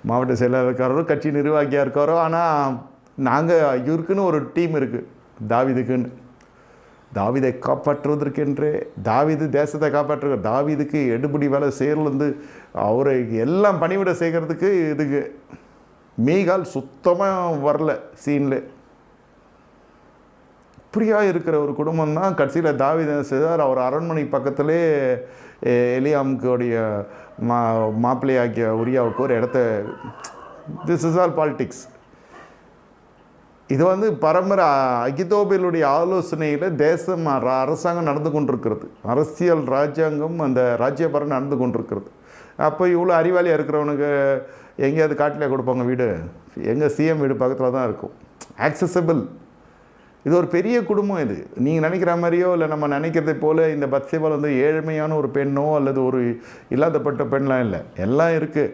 மாவட்ட செயலாளர் இருக்காரோ, கட்சி நிர்வாகியாக இருக்காரோ. ஆனால் நாங்கள் இவருக்குன்னு ஒரு டீம் இருக்குது, தாவீதுக்குன்னு. தாவீதை காப்பாற்றுவதற்கென்றே தாவீது தேசத்தை காப்பாற்று, தாவீதுக்கு எடுபடி வேலை செய்யறதுலேருந்து அவரை எல்லாம் பணிவிட செய்கிறதுக்கு இதுக்கு மீகால் சுத்தமாக வரல சீனில். இப்படியாக இருக்கிற ஒரு குடும்பம் தான் கடைசியில் தாவீது செய்தார். அவர் அரண்மனை பக்கத்திலே எலியாமுடைய மாப்பிள்ளையாக்கிய உரியாவுக்கு ஒரு இடத்த. This is all politics. இது வந்து பரம்பரை அகிதோபேலுடைய ஆலோசனையில் தேசம் அரசாங்கம் நடந்து கொண்டிருக்கிறது, அரசியல் ராஜ்யாங்கம் அந்த ராஜ்யபரம் நடந்து கொண்டிருக்கிறது. அப்போ இவ்வளோ அறிவாளியாக இருக்கிறவனுக்கு எங்கேயாவது காட்டிலே கொடுப்பாங்க வீடு? எங்கள் சிஎம் வீடு பக்கத்தில் தான் இருக்கும், ஆக்சசபிள். இது ஒரு பெரிய குடும்பம். இது நீங்கள் நினைக்கிற மாதிரியோ இல்லை நம்ம நினைக்கிறதை போல் இந்த பத்சேபால் வந்து ஏழ்மையான ஒரு பெண்ணோ அல்லது ஒரு இல்லாதப்பட்ட பெண்ணெலாம் இல்லை, எல்லாம் இருக்குது.